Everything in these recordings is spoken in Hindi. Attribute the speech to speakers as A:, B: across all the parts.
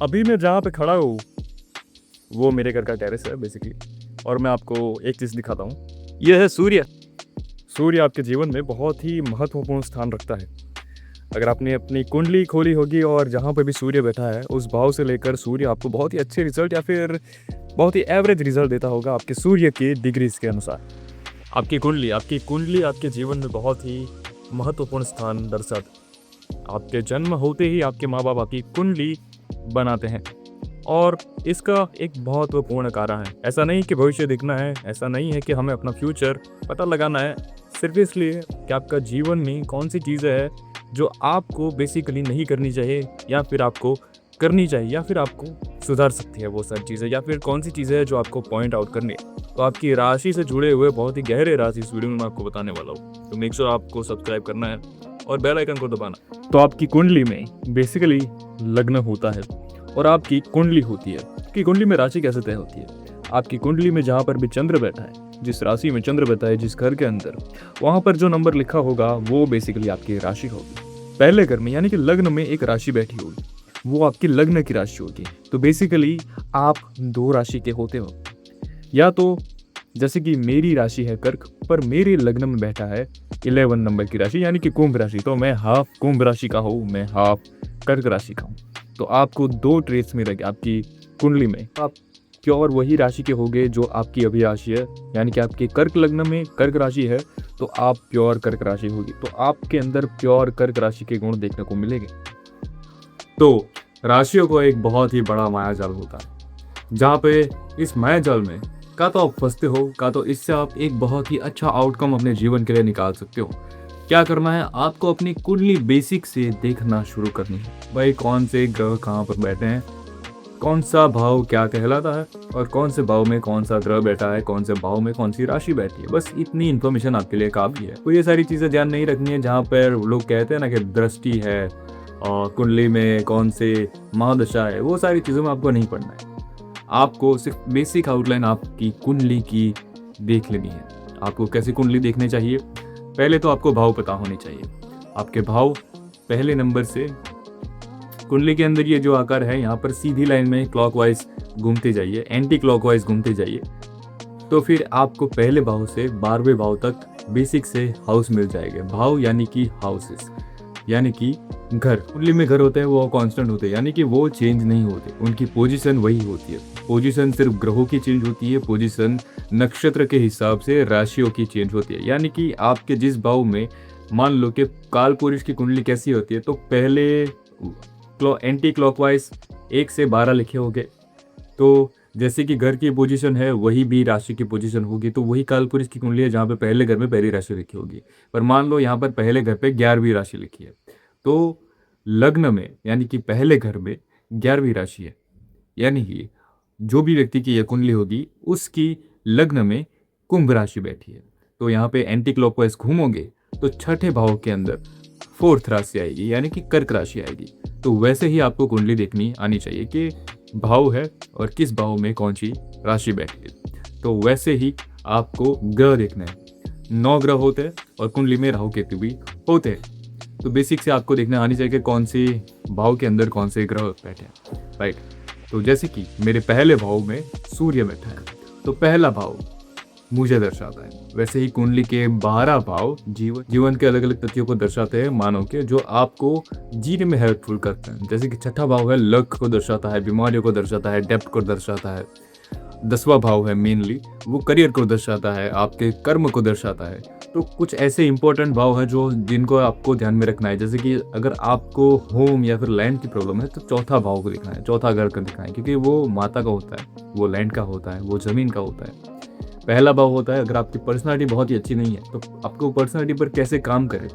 A: अभी मैं जहाँ पे खड़ा हूँ वो मेरे घर का टेरेस है बेसिकली। और मैं आपको एक चीज़ दिखाता हूँ। यह है सूर्य। सूर्य आपके जीवन में बहुत ही महत्वपूर्ण स्थान रखता है। अगर आपने अपनी कुंडली खोली होगी और जहाँ पे भी सूर्य बैठा है उस भाव से लेकर सूर्य आपको बहुत ही अच्छे रिजल्ट या फिर बहुत ही एवरेज रिजल्ट देता होगा आपके सूर्य के डिग्रीज के अनुसार। आपकी कुंडली आपके जीवन में बहुत ही महत्वपूर्ण स्थान दर्शाती है। आपके जन्म होते ही आपके माँ बाप आपकी कुंडली बनाते हैं और इसका एक महत्वपूर्ण कारण है। ऐसा नहीं कि भविष्य देखना है, ऐसा नहीं है कि हमें अपना फ्यूचर पता लगाना है, सिर्फ इसलिए कि आपका जीवन में कौन सी चीज़ें हैं जो आपको बेसिकली नहीं करनी चाहिए या फिर आपको करनी चाहिए या फिर आपको सुधार सकती है वो सारी चीज़ें, या फिर कौन सी चीज़ें हैं जो आपको पॉइंट आउट करनी है। तो आपकी राशि से जुड़े हुए बहुत ही गहरे राशि इस वीडियो में मैं आपको बताने वाला हूँ। तो मेक श्योर आपको सब्सक्राइब करना है और बेल आइकन को दबाना। तो आपकी कुंडली में बेसिकली लग्न होता है और आपकी कुंडली होती है कि कुंडली में राशि कैसे तय होती है। आपकी कुंडली में जहाँ पर भी चंद्र बैठा है, जिस राशि में चंद्र बैठा है, जिस घर के अंदर, वहाँ पर जो नंबर लिखा होगा वो बेसिकली आपकी राशि होगी। पहले घर में यानी कि लग्न में एक राशि बैठी होगी, वो आपकी लग्न की राशि होगी। तो बेसिकली आप दो राशि के होते हो, या तो जैसे कि मेरी राशि है कर्क पर मेरे लग्न में बैठा है 11 नंबर की राशि यानी कि कुंभ राशि, तो मैं हाफ कुंभ राशि का हूँ, मैं हाफ कर्क राशि का हूँ। तो आपको दो ट्रेस मिलेंगे आपकी कुंडली में। आप प्योर वही राशि के होगे जो आपकी अभी राशि है, यानी कि आपके कर्क लग्न में कर्क राशि है तो आप प्योर कर्क राशि होगी, तो आपके अंदर प्योर कर्क राशि के गुण देखने को मिलेंगे। तो राशियों को एक बहुत ही बड़ा मायाजाल होता है, जहाँ पे इस मायाजाल में का तो आप फंसते हो, का तो इससे आप एक बहुत ही अच्छा आउटकम अपने जीवन के लिए निकाल सकते हो। क्या करना है, आपको अपनी कुंडली बेसिक से देखना शुरू करनी है। भाई कौन से ग्रह कहाँ पर बैठे हैं, कौन सा भाव क्या कहलाता है और कौन से भाव में कौन सा ग्रह बैठा है, कौन से भाव में कौन सी राशि बैठी है। बस इतनी इन्फॉर्मेशन आपके लिए काफी है। तो ये सारी चीजें ध्यान नहीं रखनी है। जहाँ पर लोग कहते हैं ना कि दृष्टि है और कुंडली में कौन से महादशा है, वो सारी चीजों में आपको नहीं पढ़ना है। आपको सिर्फ बेसिक आउटलाइन आपकी कुंडली की देख लेनी है। आपको कैसी कुंडली देखनी चाहिए, पहले तो आपको भाव पता होने चाहिए। आपके भाव पहले नंबर से कुंडली के अंदर ये जो आकार है यहाँ पर सीधी लाइन में क्लॉकवाइज घूमते जाइए, एंटी क्लॉकवाइज घूमते जाइए, तो फिर आपको पहले भाव से 12वें भाव तक बेसिक से हाउस मिल जाएगा। भाव यानी कि हाउसेस यानी कि घर। कुंडली में घर होते हैं वो कांस्टेंट होते हैं, यानी कि वो चेंज नहीं होते, उनकी पोजीशन वही होती है। पोजीशन सिर्फ ग्रहों की चेंज होती है, पोजीशन नक्षत्र के हिसाब से राशियों की चेंज होती है। यानी कि आपके जिस भाव में, मान लो कि काल पुरुष की कुंडली कैसी होती है, तो पहले एंटी क्लॉकवाइज 1 से 12 लिखे होंगे, तो जैसे कि घर की पोजीशन है वही भी राशि की पोजीशन होगी, तो वही काल पुरुष की कुंडली है जहाँ पे पहले घर में पहली राशि लिखी होगी। पर मान लो यहाँ पर पहले घर पे 11वीं राशि लिखी है, तो लग्न में यानी कि पहले घर में 11वीं राशि है, यानी कि जो भी व्यक्ति की यह कुंडली होगी उसकी लग्न में कुंभ राशि बैठी है। तो यहाँ पे एंटी क्लॉकवाइज घूमोगे तो छठे भाव के अंदर 4th राशि आएगी यानी कि कर्क राशि आएगी। तो वैसे ही आपको कुंडली देखनी आनी चाहिए कि भाव है और किस भाव में कौन सी राशि बैठी है। तो वैसे ही आपको ग्रह देखना है। 9 ग्रह होते हैं और कुंडली में राहु केतु भी होते हैं। तो बेसिक से आपको देखना आनी चाहिए कि कौन सी भाव के अंदर कौन से ग्रह बैठे हैं, राइट। तो जैसे कि मेरे पहले भाव में सूर्य बैठा है, तो पहला भाव मुझे दर्शाता है। वैसे ही कुंडली के 12 भाव जीवन के अलग अलग तथ्यों को दर्शाते हैं, मानव के, जो आपको जीने में हेल्पफुल करते हैं। जैसे कि छठा भाव है लक को दर्शाता है, बीमारियों को दर्शाता है, डेप्थ को दर्शाता है। 10वां भाव है मेनली वो करियर को दर्शाता है, आपके कर्म को दर्शाता है। तो कुछ ऐसे इंपॉर्टेंट भाव है जो जिनको आपको ध्यान में रखना है। जैसे कि अगर आपको होम या फिर लैंड की प्रॉब्लम है तो चौथा भाव को दिखना है, चौथा घर का दिखना है, क्योंकि वो माता का होता है, वो लैंड का होता है, वो जमीन का होता है। पहला भाव होता है अगर आपकी पर्सनालिटी बहुत ही अच्छी नहीं है तो आपको पर्सनालिटी पर कैसे काम करें,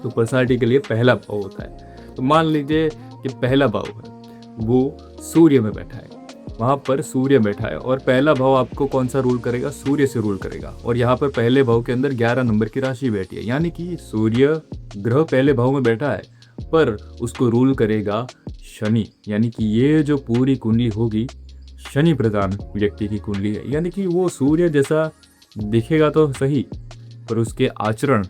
A: तो पर्सनालिटी के लिए पहला भाव होता है। तो मान लीजिए कि पहला भाव है वो सूर्य में बैठा है, वहाँ पर सूर्य बैठा है और पहला भाव आपको कौन सा रूल करेगा, सूर्य से रूल करेगा। और यहाँ पर पहले भाव के अंदर 11 नंबर की राशि बैठी है, यानी कि सूर्य ग्रह पहले भाव में बैठा है पर उसको रूल करेगा शनि। यानी कि ये जो पूरी कुंडली होगी शनि प्रधान व्यक्ति की कुंडली है, यानी कि वो सूर्य जैसा दिखेगा तो सही पर उसके आचरण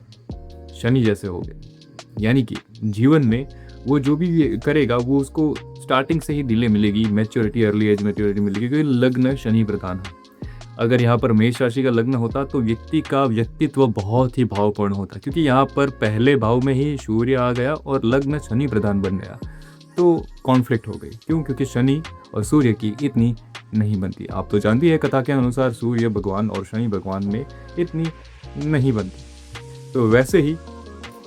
A: शनि जैसे हो गए। यानी कि जीवन में वो जो भी करेगा वो उसको
B: स्टार्टिंग से ही डिले मिलेगी, मैच्योरिटी, अर्ली एज मैच्योरिटी मिलेगी, क्योंकि लग्न शनि प्रधान है। अगर यहाँ पर मेष राशि का लग्न होता तो व्यक्ति का व्यक्तित्व बहुत ही भावपूर्ण होता, क्योंकि यहाँ पर पहले भाव में ही सूर्य आ गया और लग्न शनि प्रधान बन गया, तो कॉन्फ्लिक्ट हो गई। क्यों? क्योंकि शनि और सूर्य की इतनी नहीं बनती। आप तो जानती है कथा के अनुसार सूर्य भगवान और शनि भगवान में इतनी नहीं बनती। तो वैसे ही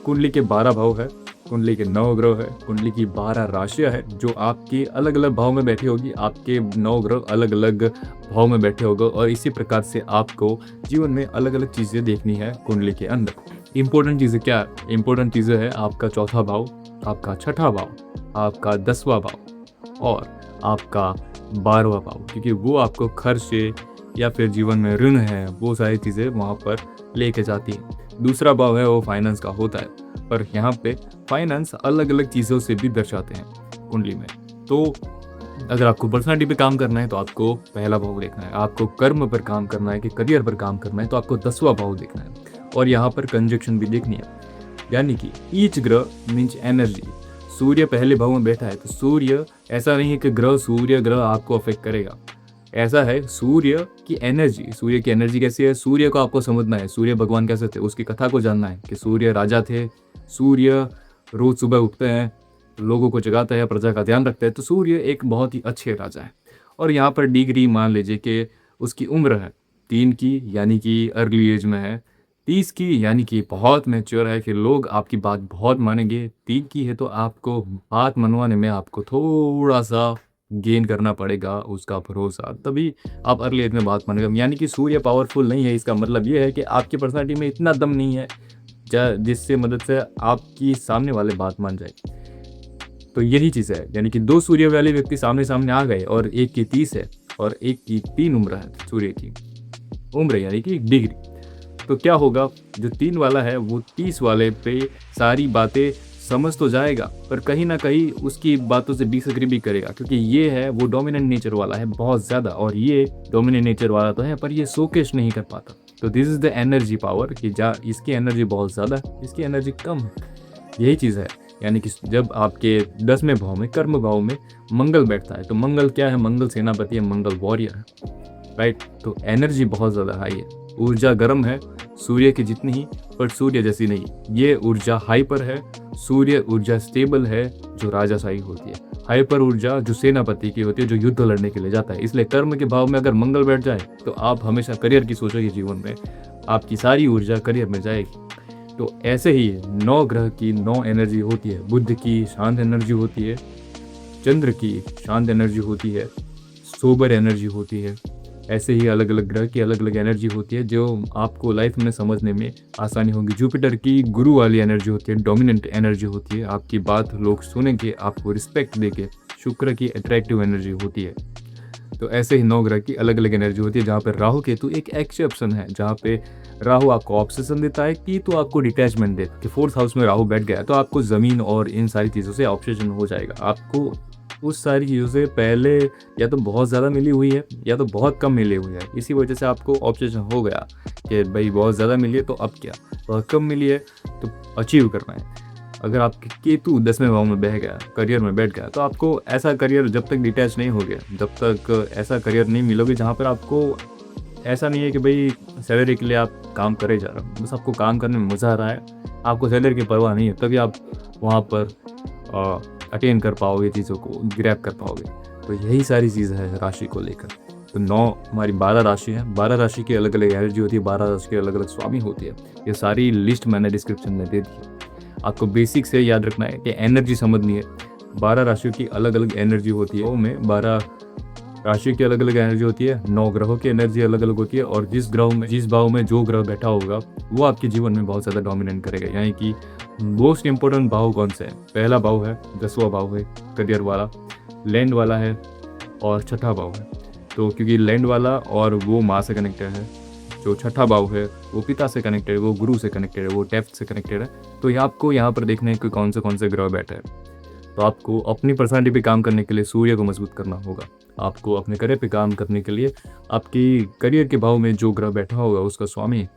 B: कुंडली के 12 भाव है, कुंडली के 9 ग्रह है, कुंडली की 12 राशियां है जो आपके अलग अलग भाव में बैठी होगी। आपके 9 ग्रह अलग अलग भाव में बैठे होगा और इसी प्रकार से आपको जीवन में अलग अलग चीज़ें देखनी है कुंडली के अंदर। इंपॉर्टेंट चीज़ें क्या है? इंपॉर्टेंट चीज़ें है आपका चौथा भाव, आपका छठा भाव, आपका 10वां भाव और आपका 12वां भाव, क्योंकि वो आपको खर्च या फिर जीवन में ऋण है, वो सारी चीज़ें वहाँ पर लेके जाती हैं। दूसरा भाव है वो फाइनेंस का होता है, पर यहाँ पे फाइनेंस अलग अलग चीज़ों से भी दर्शाते हैं कुंडली में। तो अगर आपको पर्सनालिटी पे काम करना है तो आपको पहला भाव देखना है, आपको कर्म पर काम करना है कि करियर पर काम करना है तो आपको 10वां भाव देखना है, और यहाँ पर कंजक्शन भी देखनी है। यानी कि ईच ग्रह मीन्स एनर्जी। सूर्य पहले भाव में बैठा है तो सूर्य, ऐसा नहीं है कि सूर्य ग्रह आपको अफेक्ट करेगा, ऐसा है सूर्य की एनर्जी। सूर्य की एनर्जी कैसी है, सूर्य को आपको समझना है, सूर्य भगवान कैसे थे उसकी कथा को जानना है कि सूर्य राजा थे, सूर्य रोज सुबह उठते हैं, लोगों को जगाता है, प्रजा का ध्यान रखता है, तो सूर्य एक बहुत ही अच्छे राजा है। और यहाँ पर डिग्री मान लीजिए कि उसकी उम्र है 3 की, यानी कि अर्ली एज में है, 30 की यानी कि बहुत मैच्योर है कि लोग आपकी बात बहुत मानेंगे, 3 की है तो आपको बात मनवाने में आपको थोड़ा सा गेन करना पड़ेगा उसका भरोसा, तभी आप अर्ली एज में बात मानेगा। यानी कि सूर्य पावरफुल नहीं है, इसका मतलब ये है कि आपकी पर्सनालिटी में इतना दम नहीं है जिससे मदद से आपकी सामने वाले बात मान जाए। तो यही चीज़ है, यानी कि 2 सूर्य वाले व्यक्ति सामने सामने आ गए और एक की 30 है और एक की 3 उम्र है, सूर्य की उम्र यानी कि डिग्री। तो क्या होगा, जो 3 वाला है वो 30 वाले पे सारी बातें समझ तो जाएगा, पर कहीं ना कहीं उसकी बातों से डिसएग्री भी करेगा, क्योंकि ये है वो डोमिनेंट नेचर वाला है बहुत ज़्यादा, और ये डोमिनेंट नेचर वाला तो है पर ये शोकेस नहीं कर पाता। तो this is the energy power कि इसकी एनर्जी बहुत ज़्यादा है, इसकी एनर्जी कम है, यही चीज़ है। यानी कि जब आपके 10वें भाव में, कर्म भाव में मंगल बैठता है, तो मंगल क्या है, मंगल सेनापति है, मंगल वॉरियर है, राइट। तो एनर्जी बहुत ज़्यादा हाई है, ऊर्जा गर्म है सूर्य की जितनी ही, पर सूर्य जैसी नहीं। ये ऊर्जा हाइपर है, सूर्य ऊर्जा स्टेबल है जो राजाशाही होती है, हाइपर ऊर्जा जो सेनापति की होती है, जो युद्ध लड़ने के लिए जाता है। इसलिए कर्म के भाव में अगर मंगल बैठ जाए तो आप हमेशा करियर की सोचोगे, जीवन में आपकी सारी ऊर्जा करियर में जाएगी। तो ऐसे ही 9 ग्रह की 9 एनर्जी होती है। बुध की शांत एनर्जी होती है, चंद्र की शांत एनर्जी होती है, सोबर एनर्जी होती है। ऐसे ही अलग अलग ग्रह की अलग अलग एनर्जी होती है जो आपको लाइफ में समझने में आसानी होगी। जुपिटर की गुरु वाली एनर्जी होती है, डोमिनेंट एनर्जी होती है, आपकी बात लोग सुनेंगे, आपको रिस्पेक्ट देके। शुक्र की अट्रैक्टिव एनर्जी होती है। तो ऐसे ही 9 ग्रह की अलग अलग एनर्जी होती है, जहाँ पे राहु केतु एक एक्सेप्शन है, जहाँ पे राहु आपको ऑब्सेशन देता है कि तो आपको डिटैचमेंट दे कि 4th हाउस में राहु बैठ गया तो आपको ज़मीन और इन सारी चीज़ों से ऑब्सेशन हो जाएगा। आपको उस सारी चीज़ों से पहले या तो बहुत ज़्यादा मिली हुई है या तो बहुत कम मिली हुई है, इसी वजह से आपको ऑब्सेशन हो गया कि भाई बहुत ज़्यादा मिली है तो अब क्या, बहुत कम मिली है तो अचीव करना है। अगर आपके केतु 10वें भाव में बह गया, करियर में बैठ गया, तो आपको ऐसा करियर, जब तक डिटैच नहीं हो गया, जब तक ऐसा करियर नहीं मिलोगे जहाँ पर आपको ऐसा नहीं है कि भाई सैलरी के लिए आप काम करे जा रहे हो, बस आपको काम करने में मज़ा आ रहा है, आपको सैलरी की परवाह नहीं है, तभी आप वहाँ पर अटेन कर पाओगे, चीज़ों को ग्रैब कर पाओगे। तो यही सारी चीज़ है राशि को लेकर। तो 9 हमारी 12 राशि है, 12 राशि की अलग अलग एनर्जी होती है, 12 राशि के अलग अलग स्वामी होती है। ये सारी लिस्ट मैंने डिस्क्रिप्शन में दे दी है। आपको बेसिक से याद रखना है कि एनर्जी समझनी है। 12 राशियों की अलग अलग एनर्जी होती है, में 12 राशि की अलग अलग एनर्जी होती है, 9 ग्रहों की एनर्जी अलग अलग होती है, और जिस भाव में जो ग्रह बैठा होगा वो आपके जीवन में बहुत ज़्यादा डोमिनेट करेगा। यानी कि मोस्ट इंपॉर्टेंट भाव कौन से है, पहला भाव है, 10वां भाव है करियर वाला, लैंड वाला है, और छठा भाव है। तो क्योंकि लैंड वाला और वो माँ से कनेक्टेड है, जो छठा भाव है वो पिता से कनेक्टेड है, वो गुरु से कनेक्टेड है, वो डेप्थ से कनेक्टेड है। तो आपको यहाँ पर देखना है कि कौन से ग्रह बैठे हैं। तो आपको अपनी पर्सनालिटी पे काम करने के लिए सूर्य को मजबूत करना होगा। आपको अपने करियर पे काम करने के लिए आपकी करियर के भाव में जो ग्रह बैठा होगा उसका स्वामी,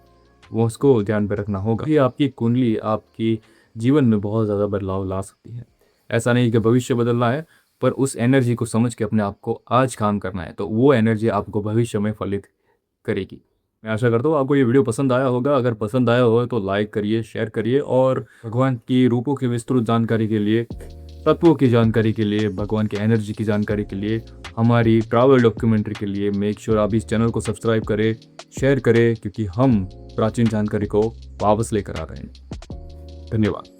B: वो उसको ध्यान पे रखना होगा। ये आपकी कुंडली आपकी जीवन में बहुत ज़्यादा बदलाव ला सकती है। ऐसा नहीं कि भविष्य बदलना है, पर उस एनर्जी को समझ के अपने आप को आज काम करना है, तो वो एनर्जी आपको भविष्य में फलित करेगी। मैं आशा करता हूँ आपको ये वीडियो पसंद आया होगा। अगर पसंद आया हो तो लाइक करिए, शेयर करिए, और भगवान की रूपों की विस्तृत जानकारी के लिए, तत्वों की जानकारी के लिए, भगवान की एनर्जी की जानकारी के लिए, हमारी ट्रैवल डॉक्यूमेंट्री के लिए मेक श्योर आप इस चैनल को सब्सक्राइब करें, शेयर करें, क्योंकि हम प्राचीन जानकारी को वापस लेकर आ रहे हैं। धन्यवाद।